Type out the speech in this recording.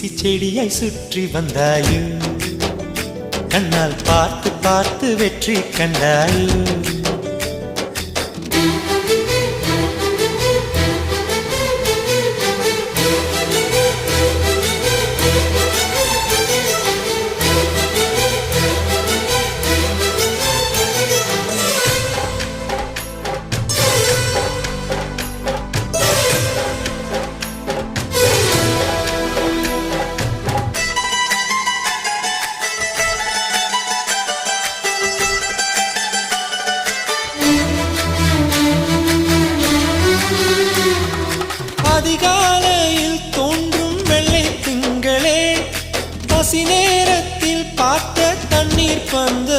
தூசி செடியாய் சுற்றி வந்தாயோ கண்ணால் பார்த்து பார்த்து வெற்றி கண்டாயோ அதிகாலையில் தோன்றும் வெள்ளை திங்களே பசி நேரத்தில் பார்த்த தண்ணீர் பந்த